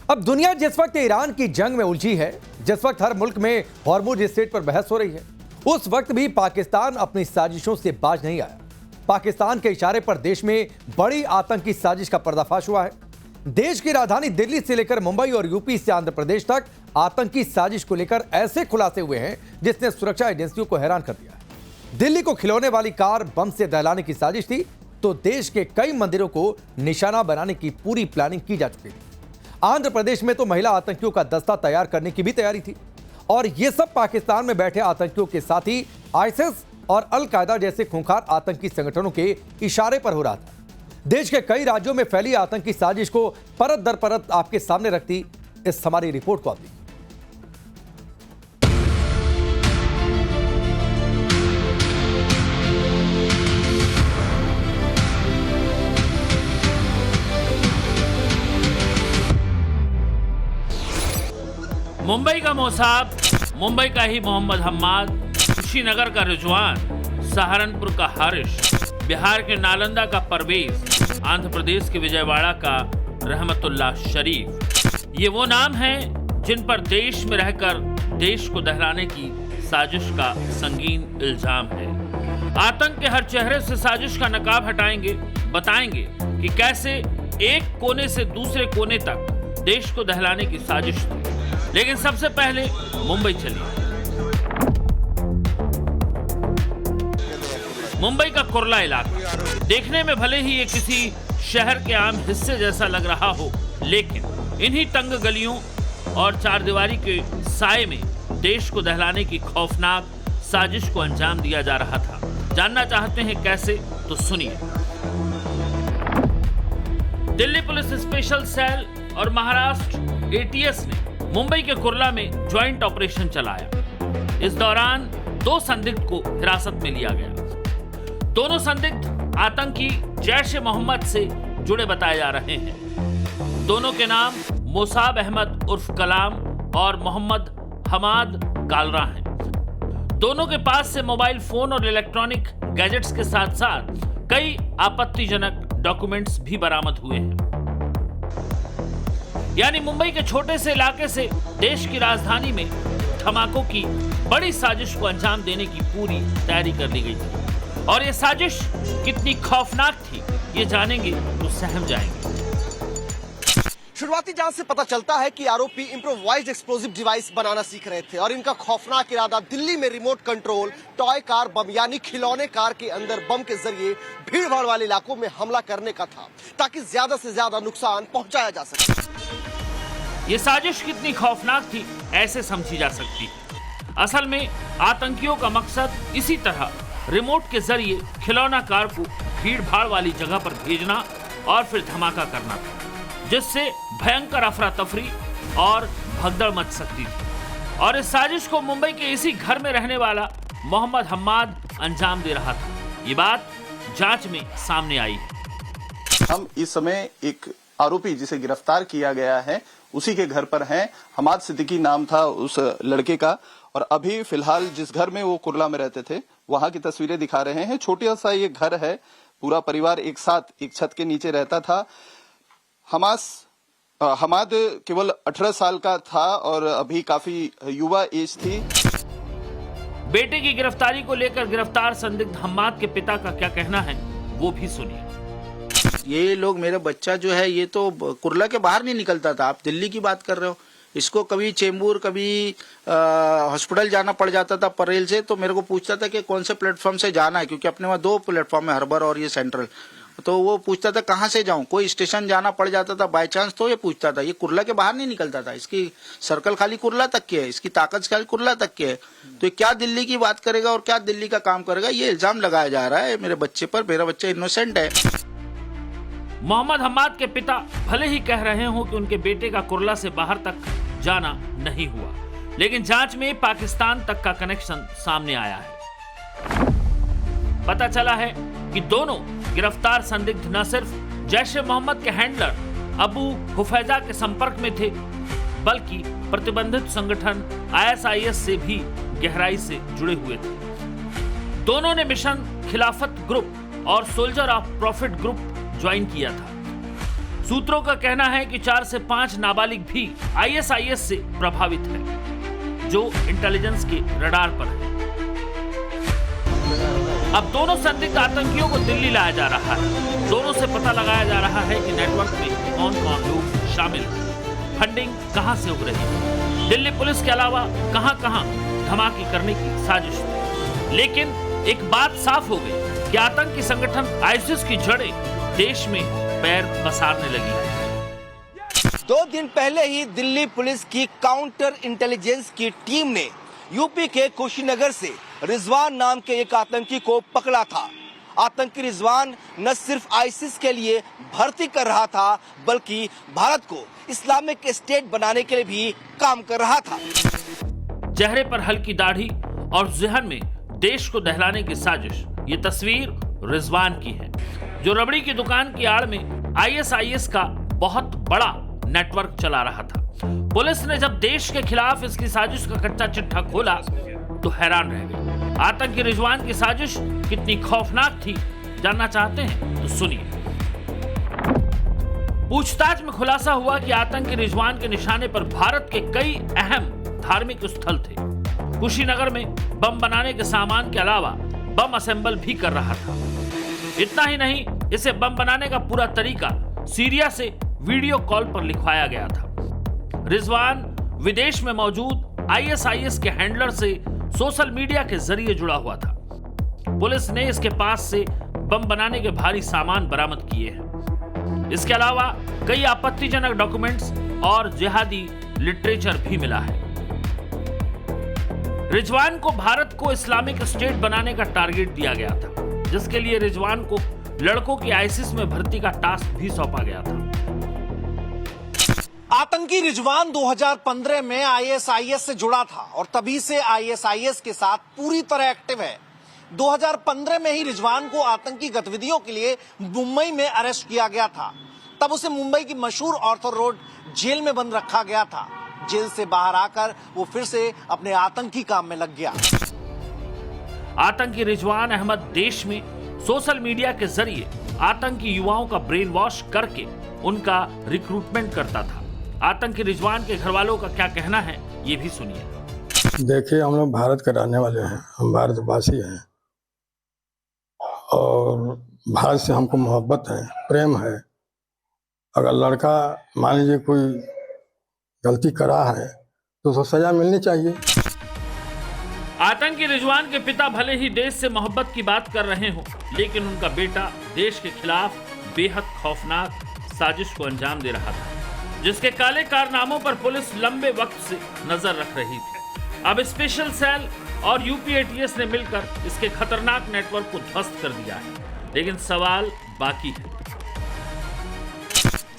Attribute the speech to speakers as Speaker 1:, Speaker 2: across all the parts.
Speaker 1: अब दुनिया जिस वक्त ईरान की जंग में उलझी है, जिस वक्त हर मुल्क में हॉर्मुज स्ट्रेट पर बहस हो रही है, उस वक्त भी पाकिस्तान अपनी साजिशों से बाज नहीं आया। पाकिस्तान के इशारे पर देश में बड़ी आतंकी साजिश का पर्दाफाश हुआ है। देश की राजधानी दिल्ली से लेकर मुंबई और यूपी से आंध्र प्रदेश तक आतंकी साजिश को लेकर ऐसे खुलासे हुए हैं जिसने सुरक्षा एजेंसियों को हैरान कर दिया है। दिल्ली को खिलौने वाली कार बम से दहलाने की साजिश थी, तो देश के कई मंदिरों को निशाना बनाने की पूरी प्लानिंग की जा चुकी थी। आंध्र प्रदेश में तो महिला आतंकियों का दस्ता तैयार करने की भी तैयारी थी, और यह सब पाकिस्तान में बैठे आतंकियों के साथ ही आईएसआईएस और अल कायदा जैसे खूंखार आतंकी संगठनों के इशारे पर हो रहा था। देश के कई राज्यों में फैली आतंकी साजिश को परत दर परत आपके सामने रखती इस हमारी रिपोर्ट को आप देखिए।
Speaker 2: मुंबई का मोसाद, मुंबई का ही मोहम्मद हम्माद, कुशीनगर का रिजवान, सहारनपुर का हारिश, बिहार के नालंदा का परवेज, आंध्र प्रदेश के विजयवाड़ा का रहमतुल्लाह शरीफ, ये वो नाम हैं जिन पर देश में रहकर देश को दहलाने की साजिश का संगीन इल्जाम है। आतंक के हर चेहरे से साजिश का नकाब हटाएंगे, बताएंगे कि कैसे एक कोने से दूसरे कोने तक देश को दहलाने की साजिश थी। लेकिन सबसे पहले मुंबई चलिए। मुंबई का कुर्ला इलाका देखने में भले ही ये किसी शहर के आम हिस्से जैसा लग रहा हो, लेकिन इन्हीं तंग गलियों और चारदीवारी के साए में देश को दहलाने की खौफनाक साजिश को अंजाम दिया जा रहा था। जानना चाहते हैं कैसे? तो सुनिए। दिल्ली पुलिस स्पेशल सेल और महाराष्ट्र एटीएस ने मुंबई के कुर्ला में ज्वाइंट ऑपरेशन चलाया। इस दौरान 2 संदिग्ध को हिरासत में लिया गया। दोनों संदिग्ध आतंकी जैश ए मोहम्मद से जुड़े बताए जा रहे हैं। दोनों के नाम मोसाब अहमद उर्फ कलाम और मोहम्मद हमाद कालरा हैं। दोनों के पास से मोबाइल फोन और इलेक्ट्रॉनिक गैजेट्स के साथ साथ कई आपत्तिजनक डॉक्यूमेंट्स भी बरामद हुए हैं। यानी मुंबई के छोटे से इलाके से देश की राजधानी में धमाकों की बड़ी साजिश को अंजाम देने की पूरी तैयारी कर ली गई थी। और ये साजिश कितनी खौफनाक थी, ये जानेंगे तो सहम जाएंगे।
Speaker 3: शुरुआती जांच से पता चलता है कि आरोपी इम्प्रोवाइज्ड एक्सप्लोजिव डिवाइस बनाना सीख रहे थे और इनका खौफनाक इरादा दिल्ली में remote control toy car bomb यानी खिलौने कार के अंदर बम के जरिए भीड़-भाड़ वाले इलाकों में हमला करने का था, ताकि ज्यादा से ज्यादा नुकसान पहुंचाया जा सके।
Speaker 2: ये साजिश कितनी खौफनाक थी, ऐसे समझी जा सकती है। असल में आतंकियों का मकसद इसी तरह रिमोट के जरिए खिलौना कार को भीड़-भाड़ वाली जगह पर भेजना और फिर धमाका करना था, जिससे भयंकर अफरा तफरी और भगदड़ मच सकती थी। और इस साजिश को मुंबई के इसी घर में रहने वाला मोहम्मद हम्माद अंजाम दे रहा था। ये बात जांच में सामने आई है।
Speaker 4: हम इस समय एक आरोपी जिसे गिरफ्तार किया गया है उसी के घर पर हैं। हमाद सिद्दीकी नाम था उस लड़के का, और अभी फिलहाल जिस घर में वो कुर्ला में रहते थे वहां की तस्वीरें दिखा रहे हैं। छोटा सा ये घर है, पूरा परिवार एक साथ एक छत के नीचे रहता था। हमाद केवल 18 साल का था और अभी काफी युवा एज थी।
Speaker 2: बेटे की गिरफ्तारी को लेकर गिरफ्तार संदिग्ध हम्माद के पिता का क्या कहना है, वो भी सुनिए।
Speaker 5: ये लोग, मेरा बच्चा जो है ये तो कुर्ला के बाहर नहीं निकलता था। आप दिल्ली की बात कर रहे हो। इसको कभी चेंबूर, कभी हॉस्पिटल जाना पड़ जाता था परेल से, तो मेरे को पूछता था कि कौन से प्लेटफॉर्म से जाना है, क्योंकि अपने वहाँ 2 प्लेटफॉर्म है, हर्बर और ये सेंट्रल। तो वो पूछता था कहाँ से जाऊं, कोई स्टेशन जाना पड़ जाता था बाय चांस, तो ये पूछता था। ये कुर्ला के बाहर नहीं निकलता था। इसकी सर्कल खाली कुर्ला तक की है, इसकी ताकत खाली कुर्ला तक की है। तो ये क्या दिल्ली की बात करेगा और क्या दिल्ली का काम करेगा, ये इल्जाम लगाया जा रहा है मेरे बच्चे पर। मेरा बच्चा इनोसेंट है।
Speaker 2: मोहम्मद हम्माद के पिता भले ही कह रहे हो कि उनके बेटे का कुर्ला से बाहर तक जाना नहीं हुआ, लेकिन जांच में पाकिस्तान तक का कनेक्शन सामने आया है। पता चला है कि दोनों गिरफ्तार संदिग्ध न सिर्फ जैश ए मोहम्मद के हैंडलर अबू हुफैजा के संपर्क में थे, बल्कि प्रतिबंधित संगठन आईएसआईएस से भी गहराई से जुड़े हुए थे। दोनों ने मिशन खिलाफत ग्रुप और soldier of profit group join किया था। सूत्रों का कहना है कि 4 से 5 नाबालिग भी आईएसआईएस से प्रभावित है, जो इंटेलिजेंस के रडार पर है। अब दोनों संदिग्ध आतंकियों को दिल्ली लाया जा रहा है। दोनों से पता लगाया जा रहा है कि नेटवर्क में कौन-कौन लोग शामिल हैं, फंडिंग कहां से हो रही है। दिल्ली पुलिस के अलावा कहां-कहां धमाके करने की साजिश थी। लेकिन एक बात साफ हो गई कि आतंकी संगठन आईसिस की जड़ें देश में पैर पसारने लगी है।
Speaker 3: 2 दिन पहले ही दिल्ली पुलिस की काउंटर इंटेलिजेंस की टीम ने यूपी के कुशीनगर से रिजवान नाम के एक आतंकी को पकड़ा था। आतंकी रिजवान न सिर्फ आईसिस के लिए भर्ती कर रहा था, बल्कि भारत को इस्लामिक स्टेट बनाने के लिए भी काम कर रहा था।
Speaker 2: चेहरे पर हल्की दाढ़ी और ज़हन में देश को दहलाने की साजिश, ये तस्वीर रिजवान की है, जो रबड़ी की दुकान की आड़ में आईएसआईएस का बहुत बड़ा नेटवर्क चला रहा था। पुलिस ने जब देश के खिलाफ इसकी साजिश का कच्चा चिट्ठा खोला तो हैरान रह गई। आतंकी रिजवान की साजिश कितनी खौफनाक थी, जानना चाहते हैं तो सुनिए। पूछताछ में खुलासा हुआ कि आतंकी रिजवान के निशाने पर भारत के कई अहम धार्मिक स्थल थे। कुशीनगर में बम बनाने के सामान के अलावा बम असेंबल भी कर रहा था। इतना ही नहीं, इसे बम बनाने का पूरा तरीका सीरिया से वीडियो कॉल पर लिखवाया गया था। रिजवान विदेश में मौजूद आईएसआईएस के हैंडलर से सोशल मीडिया के जरिए जुड़ा हुआ था। पुलिस ने इसके पास से बम बनाने के भारी सामान बरामद किए हैं। इसके अलावा कई आपत्तिजनक डॉक्यूमेंट्स और जिहादी लिटरेचर भी मिला है। रिजवान को भारत को इस्लामिक स्टेट बनाने का टारगेट दिया गया था, जिसके लिए रिजवान को लड़कों की आईसिस में भर्ती का टास्क भी सौंपा गया था।
Speaker 3: आतंकी रिजवान 2015 में आईएसआईएस से जुड़ा था और तभी से आईएसआईएस के साथ पूरी तरह एक्टिव है। 2015 में ही रिजवान को आतंकी गतिविधियों के लिए मुंबई में अरेस्ट किया गया था। तब उसे मुंबई की मशहूर ऑर्थर रोड जेल में बंद रखा गया था। जेल से बाहर आकर वो फिर से अपने आतंकी काम में लग गया।
Speaker 2: आतंकी रिजवान अहमद देश में सोशल मीडिया के जरिए आतंकी युवाओं का ब्रेन वॉश करके उनका रिक्रूटमेंट करता था। आतंकी रिजवान के घर वालों का क्या कहना है, ये भी सुनिए।
Speaker 6: देखिए, हम लोग भारत के रहने वाले हैं, हम भारतवासी हैं और भारत से हमको मोहब्बत है, प्रेम है। अगर लड़का मान लीजिए कोई गलती करा है तो उसको सजा मिलनी चाहिए।
Speaker 2: आतंकी रिजवान के पिता भले ही देश से मोहब्बत की बात कर रहे हों, लेकिन उनका बेटा देश के खिलाफ बेहद खौफनाक साजिश को अंजाम दे रहा था, जिसके काले कारनामों पर पुलिस लंबे वक्त से नजर रख रही थी। अब स्पेशल सेल और यूपी एटीएस ने मिलकर इसके खतरनाक नेटवर्क को ध्वस्त कर दिया है, लेकिन सवाल बाकी है।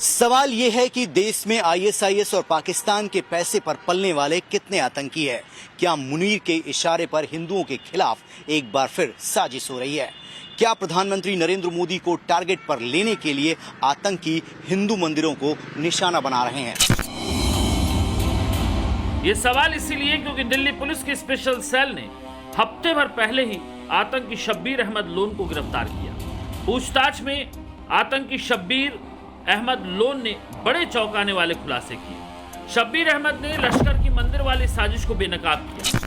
Speaker 7: सवाल यह है कि देश में आईएसआईएस और पाकिस्तान के पैसे पर पलने वाले कितने आतंकी हैं? क्या मुनीर के इशारे पर हिंदुओं के खिलाफ एक बार फिर साजिश हो रही है? क्या प्रधानमंत्री नरेंद्र मोदी को टारगेट पर लेने के लिए आतंकी हिंदू मंदिरों को निशाना बना रहे हैं?
Speaker 2: ये सवाल इसीलिए क्योंकि दिल्ली पुलिस की स्पेशल सेल ने हफ्ते भर पहले ही आतंकी शब्बीर अहमद लोन को गिरफ्तार किया। पूछताछ में आतंकी शब्बीर अहमद लोन ने बड़े चौंकाने वाले खुलासे किए। शब्बीर अहमद ने लश्कर की मंदिर वाली साजिश को बेनकाब किया।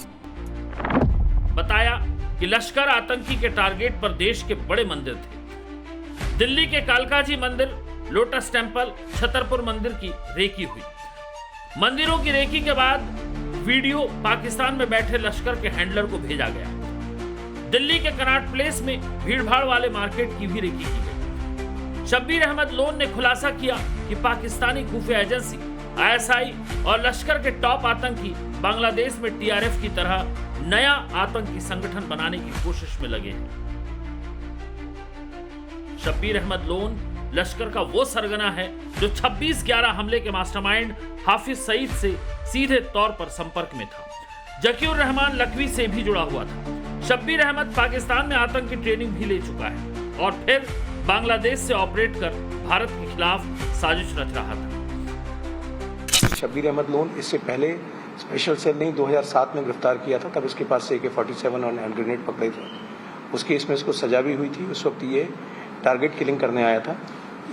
Speaker 2: बताया कि लश्कर आतंकी के टारगेट पर देश के बड़े मंदिर थे। दिल्ली के कालकाजी मंदिर, लोटस टेम्पल, छतरपुर मंदिर की रेकी हुई। मंदिरों की रेकी के बाद वीडियो पाकिस्तान में बैठे लश्कर के हैंडलर को भेजा गया। दिल्ली के कनाट प्लेस में भीड़भाड़ वाले मार्केट की भी रेकी की गई। शब्बीर अहमद लोन ने खुलासा किया कि पाकिस्तानी खुफिया एजेंसी आईएसआई और लश्कर के टॉप आतंकी बांग्लादेश में टीआरएफ की तरह नया आतंकी संगठन बनाने की कोशिश में लगे हैं। शब्बीर अहमद लोन लश्कर का वो सरगना है जो 26/11 हमले के मास्टरमाइंड हाफिज सईद से सीधे तौर पर संपर्क में था। जकीउर रहमान लखवी से भी जुड़ा हुआ था। शब्बीर अहमद पाकिस्तान में आतंक की ट्रेनिंग भी ले चुका है और फिर बांग्लादेश से ऑपरेट कर भारत के खिलाफ साजिश रच रहा था।
Speaker 8: शब्बीर अहमद लोन इससे पहले स्पेशल सेल ने 2007 में गिरफ्तार किया था। तब इसके पास से AK-47 और हैंड ग्रेनेड पकड़े थे। उस केस में इसको सजा भी हुई थी। उस वक्त ये टारगेट किलिंग करने आया था।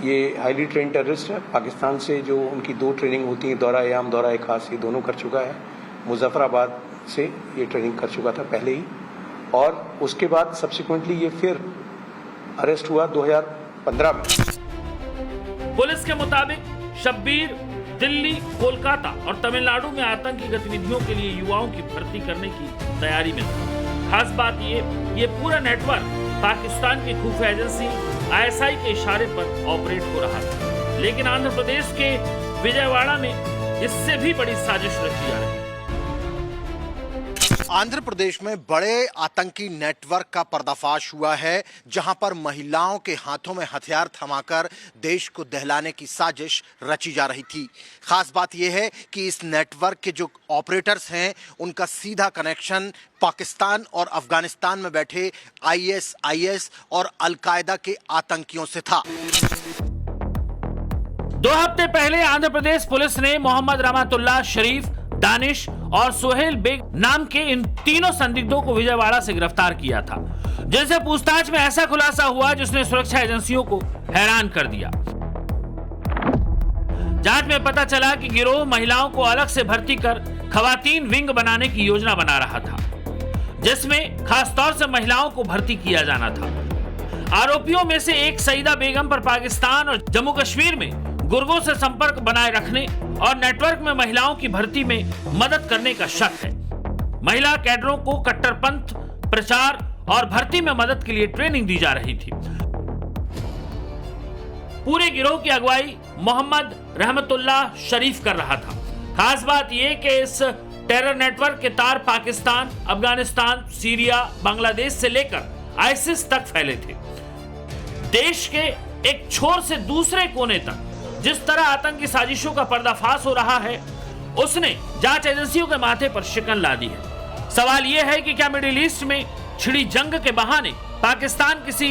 Speaker 8: ये हाईली ट्रेन टेररिस्ट है। पाकिस्तान से जो उनकी 2 ट्रेनिंग होती है, दौरा याम, दौरा खास, ये दोनों कर चुका है। मुजफ्फराबाद से ये ट्रेनिंग कर चुका था पहले ही, और उसके बाद सब्सिक्वेंटली ये फिर अरेस्ट हुआ 2015 में।
Speaker 2: पुलिस के मुताबिक शब्बीर दिल्ली, कोलकाता और तमिलनाडु में आतंकी गतिविधियों के लिए युवाओं की भर्ती करने की तैयारी में था। खास बात ये पूरा नेटवर्क पाकिस्तान की खुफिया एजेंसी ISI के इशारे पर ऑपरेट हो रहा था। लेकिन आंध्र प्रदेश के विजयवाड़ा में इससे भी बड़ी साजिश रची जा रही है।
Speaker 3: आंध्र प्रदेश में बड़े आतंकी नेटवर्क का पर्दाफाश हुआ है, जहां पर महिलाओं के हाथों में हथियार थमाकर देश को दहलाने की साजिश रची जा रही थी। खास बात यह है कि इस नेटवर्क के जो ऑपरेटर्स हैं, उनका सीधा कनेक्शन पाकिस्तान और अफगानिस्तान में बैठे ISIS और अल-कायदा के आतंकियों से था।
Speaker 2: 2 हफ्ते पहले आंध्र प्रदेश पुलिस ने मोहम्मद रहमतुल्लाह शरीफ, दानिश और सोहेल बेग नाम के इन तीनों संदिग्धों को विजयवाड़ा से गिरफ्तार किया था, जिनसे पूछताछ में ऐसा खुलासा हुआ जिसने सुरक्षा एजेंसियों को हैरान कर दिया। जांच में पता चला कि गिरोह महिलाओं को अलग से भर्ती कर खवातीन विंग बनाने की योजना बना रहा था, जिसमें खासतौर से महिलाओं को भर्ती किया जाना था। आरोपियों में से एक सईदा बेगम पर पाकिस्तान और जम्मू कश्मीर में गुर्गों से संपर्क बनाए रखने और नेटवर्क में महिलाओं की भर्ती में मदद करने का शक है। महिला कैडरों को कट्टरपंथ प्रचार और भर्ती में मदद के लिए ट्रेनिंग दी जा रही थी। पूरे गिरोह की अगुवाई मोहम्मद रहमतुल्लाह शरीफ कर रहा था। खास बात यह कि इस टेरर नेटवर्क के तार पाकिस्तान, अफगानिस्तान, सीरिया, बांग्लादेश से लेकर ISIS तक फैले थे। देश के एक छोर से दूसरे कोने तक जिस तरह आतंकी साजिशों का पर्दाफाश हो रहा है, उसने जांच एजेंसियों के माथे पर शिकन ला दी है। सवाल यह है कि क्या मिडिल ईस्ट में छिड़ी जंग के बहाने पाकिस्तान किसी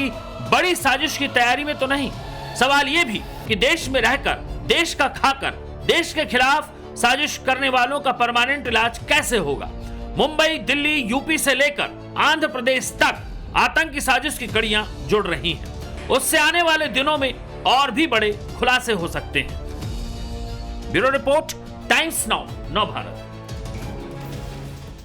Speaker 2: बड़ी साजिश की तैयारी में तो नहीं। सवाल यह भी कि देश में रहकर, देश का खाकर, देश के खिलाफ साजिश करने वालों का परमानेंट इलाज कैसे होगा। मुंबई, दिल्ली, यूपी से लेकर आंध्र प्रदेश तक आतंकी साजिश की कड़ियां जुड़ रही हैं। उससे आने वाले दिनों में और भी बड़े खुलासे हो सकते हैं। ब्यूरो रिपोर्ट, टाइम्स नाउ, नव भारत।